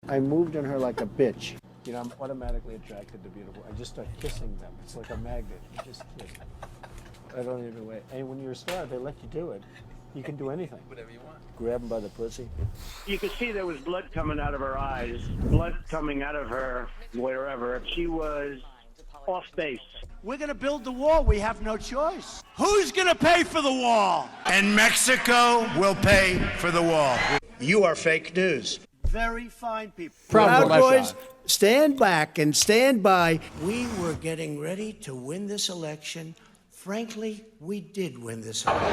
I moved on her like a bitch. You know, I'm automatically attracted to beautiful. I just start kissing them. It's like a magnet. You just kiss. I don't even wait. And when you're a star, they let you do it. You can do anything. Whatever you want. Grab them by the pussy. You could see there was blood coming out of her eyes, blood coming out of her wherever. She was off base. We're going to build the wall. We have no choice. Who's going to pay for the wall? And Mexico will pay for the wall. You are fake news. Very fine people. Proud Boys, stand back and stand by. We were getting ready to win this election. Frankly, we did win this election.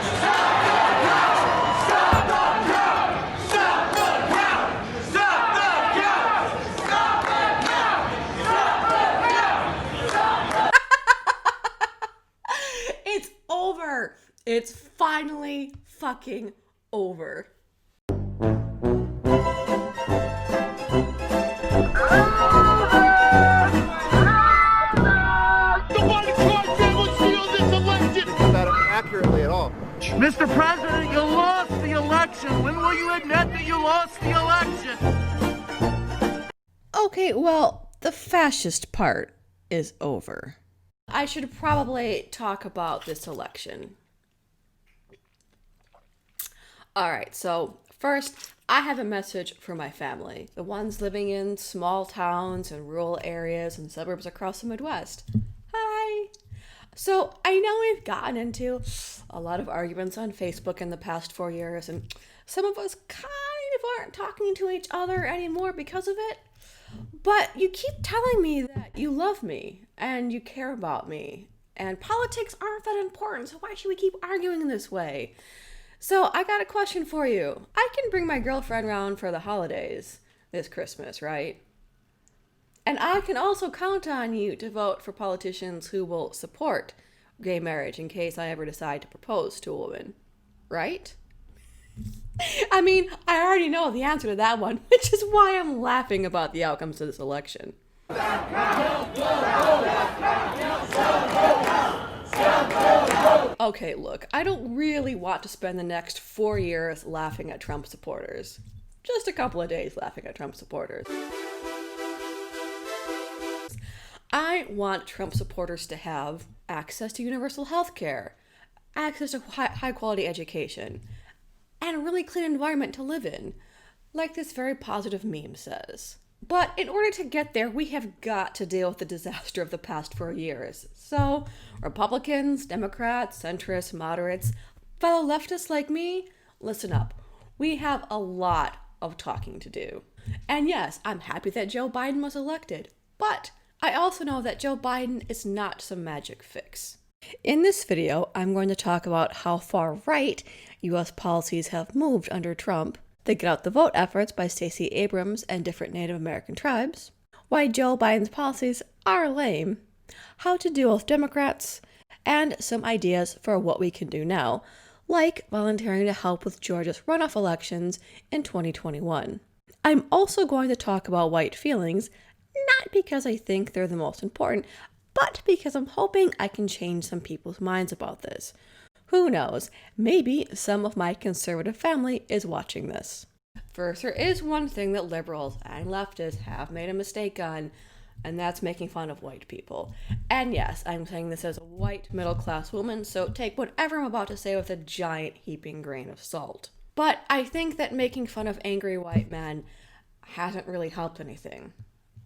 It's over. It's finally fucking over. Accurately at all. Mr. President, you lost the election. When will you admit that you lost the election? Okay, well, the fascist part is over. I should probably talk about this election. Alright, so first, I have a message for my family. The ones living in small towns and rural areas and suburbs across the Midwest. Hi! So, I know we've gotten into a lot of arguments on Facebook in the past 4 years, and some of us kind of aren't talking to each other anymore because of it. But you keep telling me that you love me, and you care about me, and politics aren't that important, so why should we keep arguing in this way? So, I got a question for you. I can bring my girlfriend around for the holidays this Christmas, right? And I can also count on you to vote for politicians who will support gay marriage in case I ever decide to propose to a woman. Right? I mean, I already know the answer to that one, which is why I'm laughing about the outcomes of this election. Okay, look, I don't really want to spend the next 4 years laughing at Trump supporters. Just a couple of days laughing at Trump supporters. I want Trump supporters to have access to universal health care, access to high quality education, and a really clean environment to live in, like this very positive meme says. But in order to get there, we have got to deal with the disaster of the past 4 years. So, Republicans, Democrats, centrists, moderates, fellow leftists like me, listen up. We have a lot of talking to do. And yes, I'm happy that Joe Biden was elected, but I also know that Joe Biden is not some magic fix. In this video, I'm going to talk about how far right U.S. policies have moved under Trump, the Get Out the Vote efforts by Stacey Abrahams and different Native American tribes, why Joe Biden's policies are lame, how to deal with Democrats, and some ideas for what we can do now, like volunteering to help with Georgia's runoff elections in 2021. I'm also going to talk about white feelings, not because I think they're the most important, but because I'm hoping I can change some people's minds about this. Who knows, maybe some of my conservative family is watching this. First, there is one thing that liberals and leftists have made a mistake on, and that's making fun of white people. And yes, I'm saying this as a white middle-class woman, so take whatever I'm about to say with a giant heaping grain of salt. But I think that making fun of angry white men hasn't really helped anything.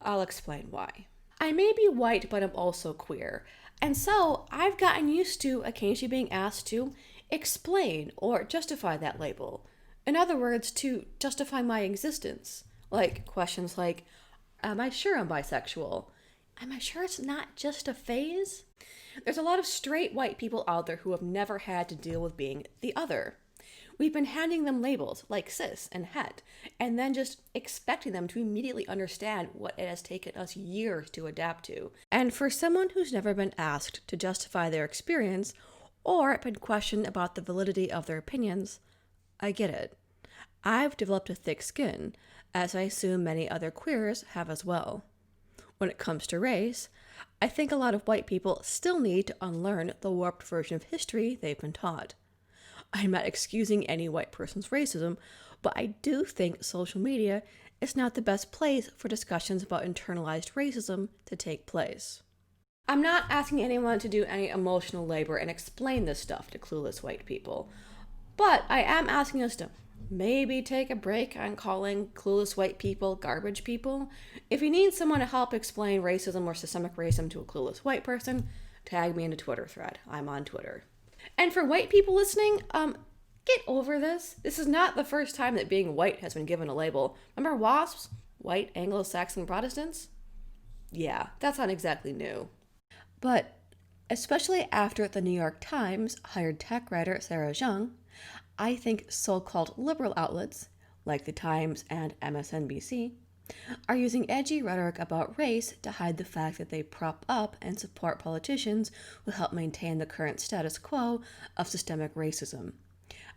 I'll explain why. I may be white, but I'm also queer. And so I've gotten used to occasionally being asked to explain or justify that label. In other words, to justify my existence. Like questions like, am I sure I'm bisexual? Am I sure it's not just a phase? There's a lot of straight white people out there who have never had to deal with being the other. We've been handing them labels like cis and het, and then just expecting them to immediately understand what it has taken us years to adapt to. And for someone who's never been asked to justify their experience, or been questioned about the validity of their opinions, I get it. I've developed a thick skin, as I assume many other queers have as well. When it comes to race, I think a lot of white people still need to unlearn the warped version of history they've been taught. I'm not excusing any white person's racism, but I do think social media is not the best place for discussions about internalized racism to take place. I'm not asking anyone to do any emotional labor and explain this stuff to clueless white people, but I am asking us to maybe take a break on calling clueless white people garbage people. If you need someone to help explain racism or systemic racism to a clueless white person, tag me in a Twitter thread. I'm on Twitter. And for white people listening, get over this. This is not the first time that being white has been given a label. Remember WASPs? White Anglo-Saxon Protestants? Yeah, that's not exactly new. But especially after the New York Times hired tech writer Sarah Jeong, I think so-called liberal outlets, like the Times and MSNBC, are using edgy rhetoric about race to hide the fact that they prop up and support politicians who help maintain the current status quo of systemic racism.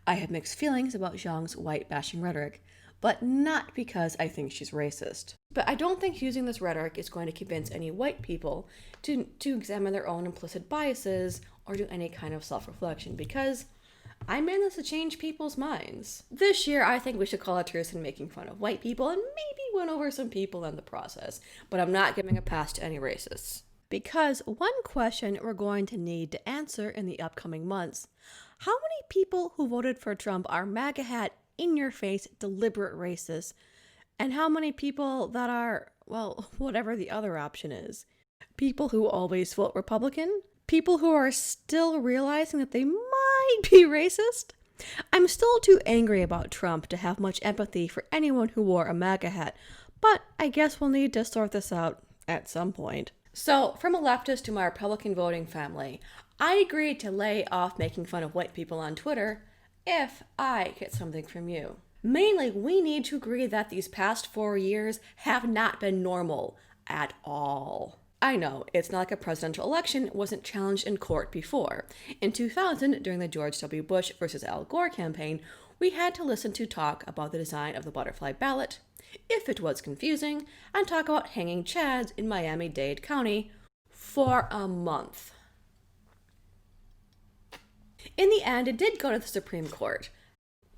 I have mixed feelings about Jeong's white-bashing rhetoric, but not because I think she's racist. But I don't think using this rhetoric is going to convince any white people to examine their own implicit biases or do any kind of self-reflection, because I'm in this to change people's minds. This year, I think we should call a truce in making fun of white people and maybe win over some people in the process, but I'm not giving a pass to any racists. Because one question we're going to need to answer in the upcoming months: how many people who voted for Trump are MAGA hat, in-your-face, deliberate racists, and how many people that are, well, whatever the other option is? People who always vote Republican? People who are still realizing that they might be racist? I'm still too angry about Trump to have much empathy for anyone who wore a MAGA hat, but I guess we'll need to sort this out at some point. So, from a leftist to my Republican voting family, I agreed to lay off making fun of white people on Twitter if I get something from you. Mainly, we need to agree that these past 4 years have not been normal at all. I know, it's not like a presidential election wasn't challenged in court before. In 2000, during the George W. Bush versus Al Gore campaign, we had to listen to talk about the design of the butterfly ballot, if it was confusing, and talk about hanging chads in Miami-Dade County for a month. In the end, it did go to the Supreme Court.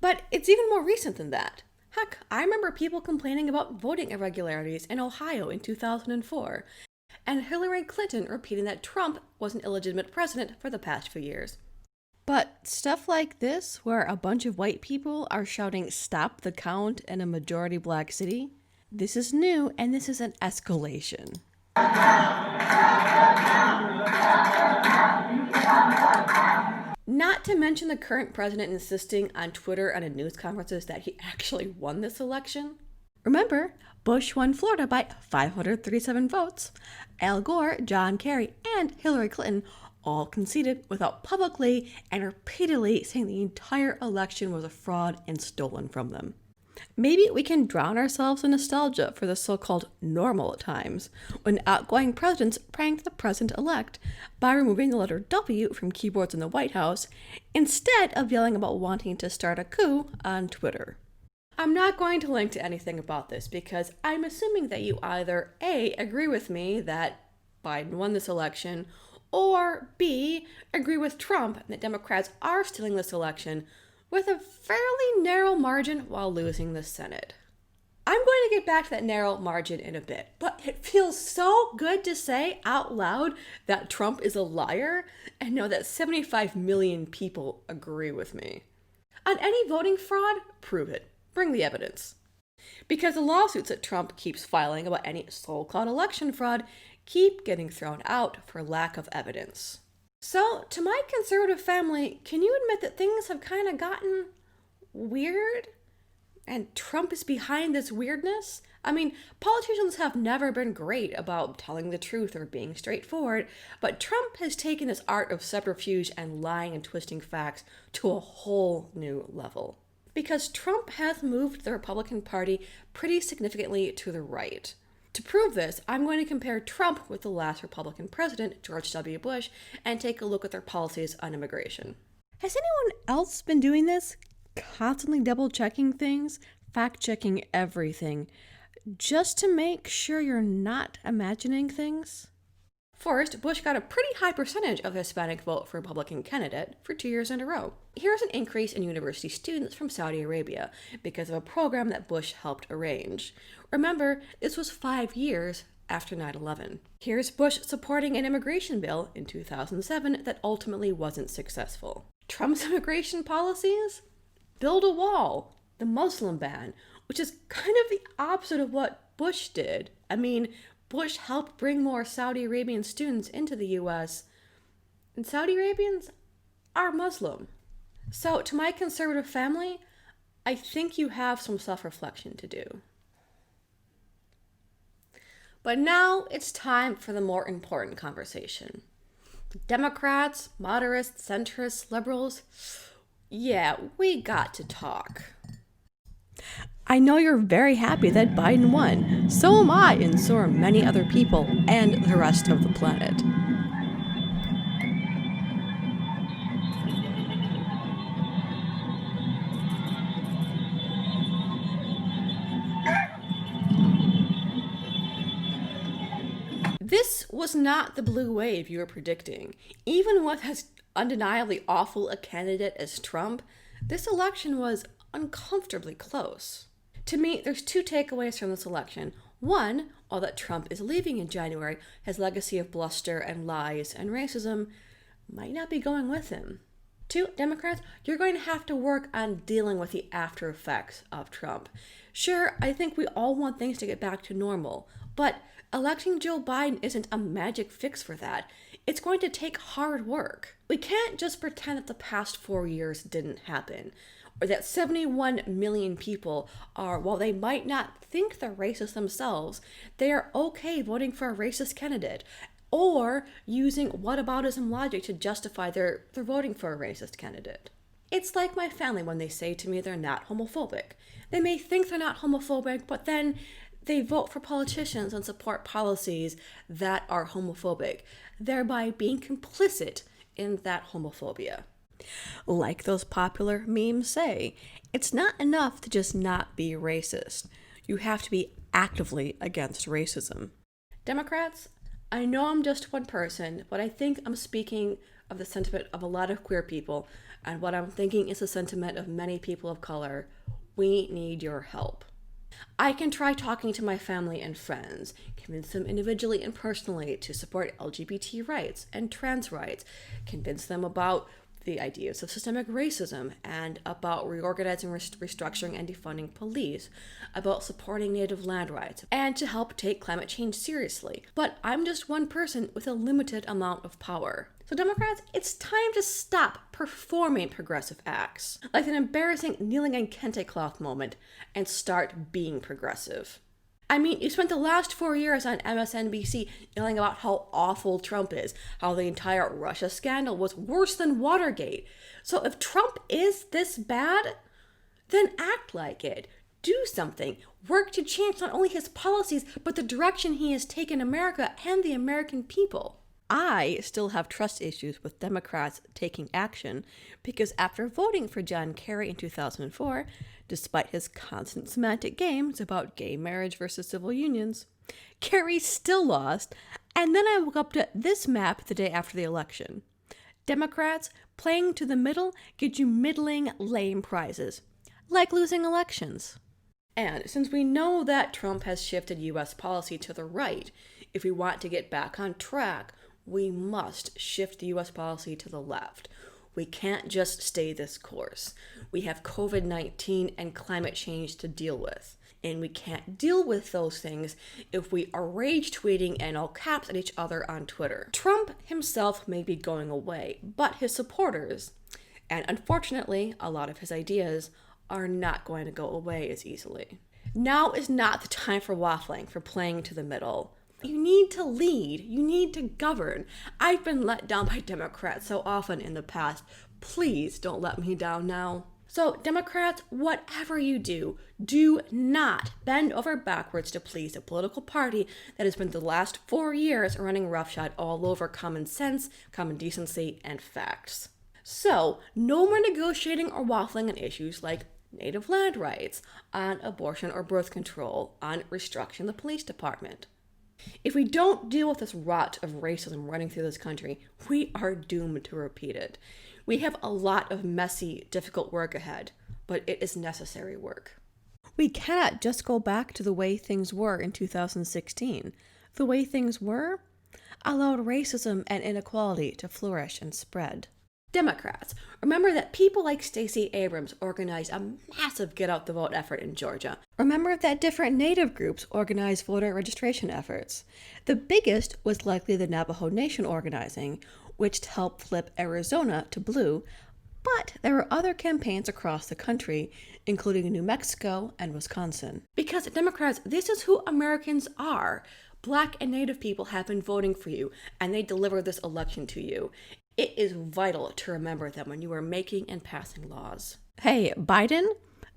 But it's even more recent than that. Heck, I remember people complaining about voting irregularities in Ohio in 2004, and Hillary Clinton repeating that Trump was an illegitimate president for the past few years. But stuff like this, where a bunch of white people are shouting "stop the count" in a majority black city, this is new, and this is an escalation. Not to mention the current president insisting on Twitter and in news conferences that he actually won this election. Remember, Bush won Florida by 537 votes. Al Gore, John Kerry, and Hillary Clinton all conceded without publicly and repeatedly saying the entire election was a fraud and stolen from them. Maybe we can drown ourselves in nostalgia for the so-called normal times, when outgoing presidents pranked the president-elect by removing the letter W from keyboards in the White House, instead of yelling about wanting to start a coup on Twitter. I'm not going to link to anything about this because I'm assuming that you either A, agree with me that Biden won this election, or B, agree with Trump that Democrats are stealing this election with a fairly narrow margin while losing the Senate. I'm going to get back to that narrow margin in a bit, but it feels so good to say out loud that Trump is a liar and know that 75 million people agree with me. On any voting fraud, prove it. Bring the evidence. Because the lawsuits that Trump keeps filing about any so-called election fraud keep getting thrown out for lack of evidence. So, to my conservative family, can you admit that things have kind of gotten weird? And Trump is behind this weirdness? I mean, politicians have never been great about telling the truth or being straightforward, but Trump has taken this art of subterfuge and lying and twisting facts to a whole new level. Because Trump has moved the Republican Party pretty significantly to the right. To prove this, I'm going to compare Trump with the last Republican president, George W. Bush, and take a look at their policies on immigration. Has anyone else been doing this? Constantly double-checking things, fact-checking everything, just to make sure you're not imagining things? First, Bush got a pretty high percentage of the Hispanic vote for Republican candidate for 2 years in a row. Here's an increase in university students from Saudi Arabia because of a program that Bush helped arrange. Remember, this was 5 years after 9/11. Here's Bush supporting an immigration bill in 2007 that ultimately wasn't successful. Trump's immigration policies? Build a wall, the Muslim ban, which is kind of the opposite of what Bush did. I mean, Bush helped bring more Saudi Arabian students into the US, and Saudi Arabians are Muslim. So to my conservative family, I think you have some self-reflection to do. But now it's time for the more important conversation. Democrats, moderates, centrists, liberals, yeah, we got to talk. I know you're very happy that Biden won. So am I, and so are many other people and the rest of the planet. This was not the blue wave you were predicting. Even with as undeniably awful a candidate as Trump, this election was uncomfortably close. To me, there's two takeaways from this election. One, all that Trump is leaving in January, his legacy of bluster and lies and racism might not be going with him. Two, Democrats, you're going to have to work on dealing with the after effects of Trump. Sure, I think we all want things to get back to normal, but electing Joe Biden isn't a magic fix for that. It's going to take hard work. We can't just pretend that the past 4 years didn't happen, or that 71 million people are, while they might not think they're racist themselves, they are okay voting for a racist candidate, or using whataboutism logic to justify their voting for a racist candidate. It's like my family when they say to me they're not homophobic. They may think they're not homophobic, but then they vote for politicians and support policies that are homophobic, thereby being complicit in that homophobia. Like those popular memes say, it's not enough to just not be racist. You have to be actively against racism. Democrats, I know I'm just one person, but I think I'm speaking of the sentiment of a lot of queer people, and what I'm thinking is the sentiment of many people of color. We need your help. I can try talking to my family and friends, convince them individually and personally to support LGBT rights and trans rights, convince them about the ideas of systemic racism and about reorganizing, restructuring, and defunding police, about supporting native land rights, and to help take climate change seriously. But I'm just one person with a limited amount of power. So Democrats, it's time to stop performing progressive acts, like an embarrassing kneeling in kente cloth moment, and start being progressive. I mean, you spent the last 4 years on MSNBC yelling about how awful Trump is, how the entire Russia scandal was worse than Watergate. So if Trump is this bad, then act like it. Do something. Work to change not only his policies, but the direction he has taken America and the American people. I still have trust issues with Democrats taking action because after voting for John Kerry in 2004, despite his constant semantic games about gay marriage versus civil unions, Kerry still lost, and then I woke up to this map the day after the election. Democrats playing to the middle get you middling, lame prizes, like losing elections. And since we know that Trump has shifted U.S. policy to the right, if we want to get back on track, we must shift the U.S. policy to the left. We can't just stay this course. We have COVID-19 and climate change to deal with. And we can't deal with those things if we are rage tweeting and all caps at each other on Twitter. Trump himself may be going away, but his supporters, and unfortunately a lot of his ideas, are not going to go away as easily. Now is not the time for waffling, for playing to the middle. You need to lead. You need to govern. I've been let down by Democrats so often in the past. Please don't let me down now. So, Democrats, whatever you do, do not bend over backwards to please a political party that has spent the last 4 years running roughshod all over common sense, common decency, and facts. So, no more negotiating or waffling on issues like native land rights, on abortion or birth control, on restructuring the police department. If we don't deal with this rot of racism running through this country, we are doomed to repeat it. We have a lot of messy, difficult work ahead, but it is necessary work. We cannot just go back to the way things were in 2016. The way things were allowed racism and inequality to flourish and spread. Democrats, remember that people like Stacey Abrahams organized a massive get-out-the-vote effort in Georgia. Remember that different Native groups organized voter registration efforts. The biggest was likely the Navajo Nation organizing, which helped flip Arizona to blue, but there were other campaigns across the country, including New Mexico and Wisconsin. Because Democrats, this is who Americans are. Black and Native people have been voting for you, and they delivered this election to you. It is vital to remember them when you are making and passing laws. Hey, Biden,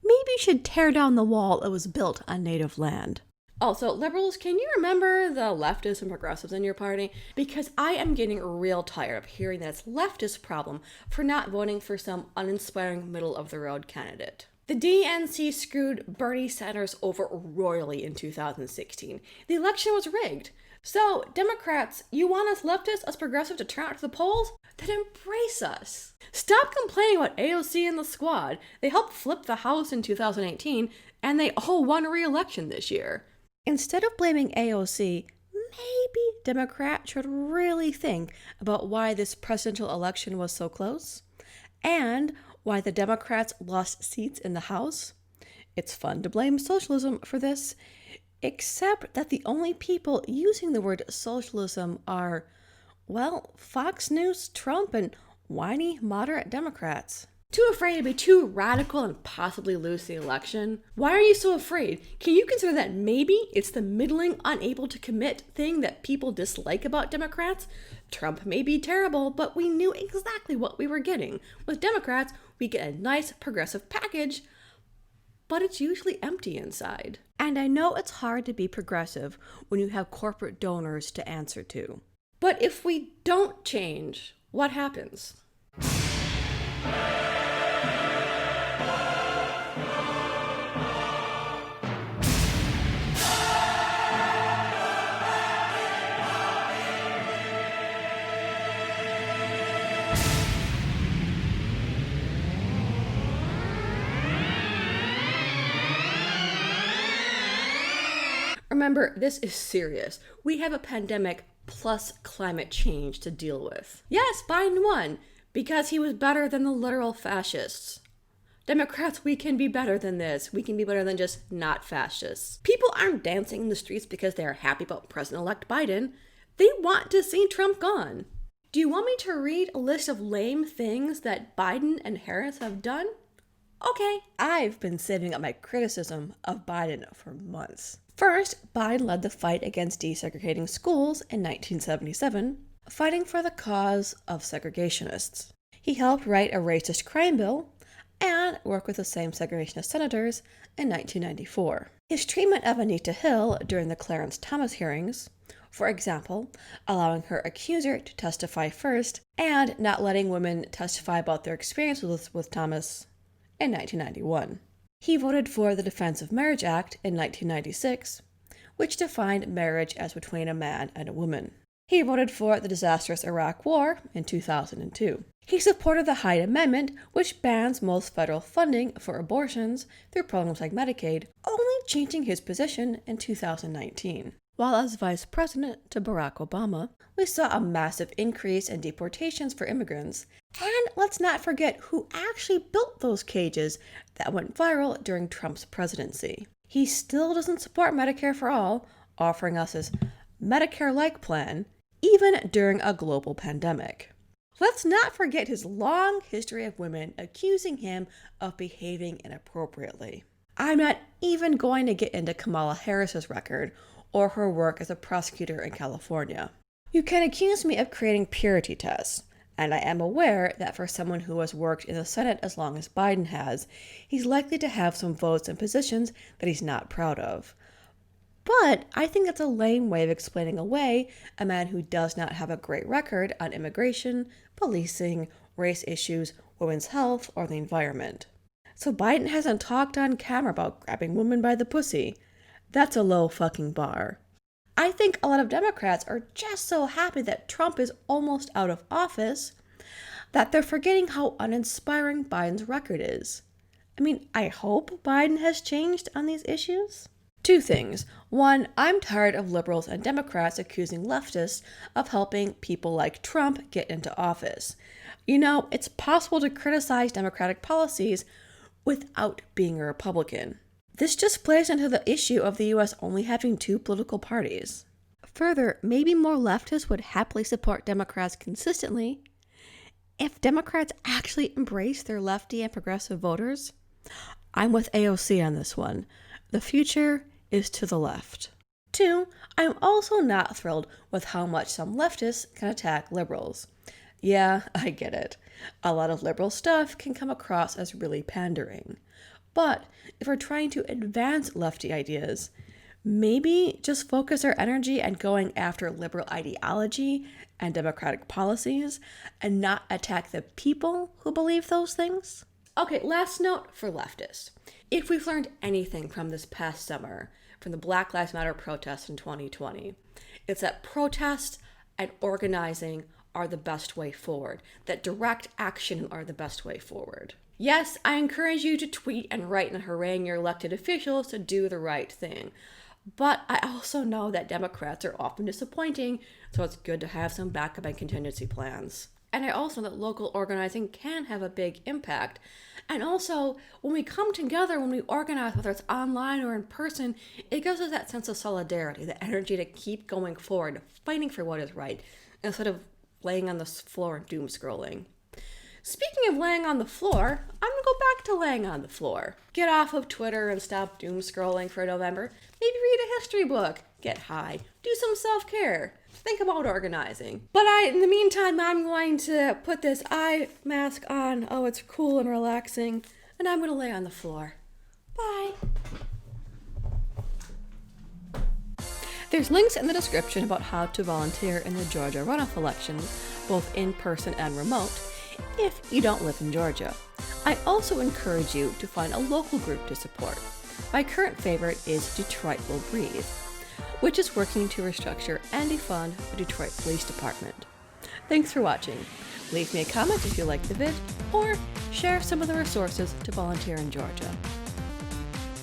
maybe you should tear down the wall that was built on Native land. Also, liberals, can you remember the leftists and progressives in your party? Because I am getting real tired of hearing that it's leftist problem for not voting for some uninspiring middle-of-the-road candidate. The DNC screwed Bernie Sanders over royally in 2016. The election was rigged. So, Democrats, you want us leftists, us progressives, to turn out to the polls? Then embrace us. Stop complaining about AOC and the squad. They helped flip the House in 2018, and they all won re-election this year. Instead of blaming AOC, maybe Democrats should really think about why this presidential election was so close, and why the Democrats lost seats in the House. It's fun to blame socialism for this, except that the only people using the word socialism are, well, Fox News, Trump, and whiny moderate Democrats. Too afraid to be too radical and possibly lose the election? Why are you so afraid? Can you consider that maybe it's the middling, unable to commit thing that people dislike about Democrats? Trump may be terrible, but we knew exactly what we were getting. With Democrats, we get a nice progressive package, but it's usually empty inside. And I know it's hard to be progressive when you have corporate donors to answer to. But if we don't change, what happens? Remember, this is serious. We have a pandemic plus climate change to deal with. Yes, Biden won because he was better than the literal fascists. Democrats, we can be better than this. We can be better than just not fascists. People aren't dancing in the streets because they are happy about President-elect Biden. They want to see Trump gone. Do you want me to read a list of lame things that Biden and Harris have done? Okay. I've been saving up my criticism of Biden for months. First, Biden led the fight against desegregating schools in 1977, fighting for the cause of segregationists. He helped write a racist crime bill and work with the same segregationist senators in 1994. His treatment of Anita Hill during the Clarence Thomas hearings, for example, allowing her accuser to testify first and not letting women testify about their experiences with Thomas in 1991. He voted for the Defense of Marriage Act in 1996, which defined marriage as between a man and a woman. He voted for the disastrous Iraq War in 2002. He supported the Hyde Amendment, which bans most federal funding for abortions through programs like Medicaid, only changing his position in 2019. While as vice president to Barack Obama, we saw a massive increase in deportations for immigrants. And let's not forget who actually built those cages that went viral during Trump's presidency. He still doesn't support Medicare for all, offering us his Medicare-like plan, even during a global pandemic. Let's not forget his long history of women accusing him of behaving inappropriately. I'm not even going to get into Kamala Harris's record or her work as a prosecutor in California. You can accuse me of creating purity tests, and I am aware that for someone who has worked in the Senate as long as Biden has, he's likely to have some votes and positions that he's not proud of. But I think that's a lame way of explaining away a man who does not have a great record on immigration, policing, race issues, women's health, or the environment. So Biden hasn't talked on camera about grabbing women by the pussy. That's a low fucking bar. I think a lot of Democrats are just so happy that Trump is almost out of office that they're forgetting how uninspiring Biden's record is. I mean, I hope Biden has changed on these issues. Two things. One, I'm tired of liberals and Democrats accusing leftists of helping people like Trump get into office. You know, it's possible to criticize Democratic policies without being a Republican. This just plays into the issue of the U.S. only having two political parties. Further, maybe more leftists would happily support Democrats consistently if Democrats actually embrace their lefty and progressive voters. I'm with AOC on this one. The future is to the left. Two, I'm also not thrilled with how much some leftists can attack liberals. Yeah, I get it. A lot of liberal stuff can come across as really pandering. But if we're trying to advance lefty ideas, maybe just focus our energy on going after liberal ideology and democratic policies and not attack the people who believe those things? Okay, last note for leftists. If we've learned anything from this past summer, from the Black Lives Matter protests in 2020, it's that protest and organizing are the best way forward, that direct action are the best way forward. Yes, I encourage you to tweet and write and harangue your elected officials to do the right thing. But I also know that Democrats are often disappointing, so it's good to have some backup and contingency plans. And I also know that local organizing can have a big impact. And also, when we come together, when we organize, whether it's online or in person, it gives us that sense of solidarity, the energy to keep going forward, fighting for what is right, instead of laying on the floor and doom scrolling. Speaking of laying on the floor, I'm gonna go back to laying on the floor. Get off of Twitter and stop doom scrolling for November. Maybe read a history book. Get high. Do some self-care. Think about organizing. But in the meantime, I'm going to put this eye mask on. Oh, it's cool and relaxing. And I'm gonna lay on the floor. Bye. There's links in the description about how to volunteer in the Georgia Runoff Elections, both in person and remote, if you don't live in Georgia. I also encourage you to find a local group to support. My current favorite is Detroit Will Breathe, which is working to restructure and defund the Detroit Police Department. Thanks for watching. Leave me a comment if you liked the vid, or share some of the resources to volunteer in Georgia.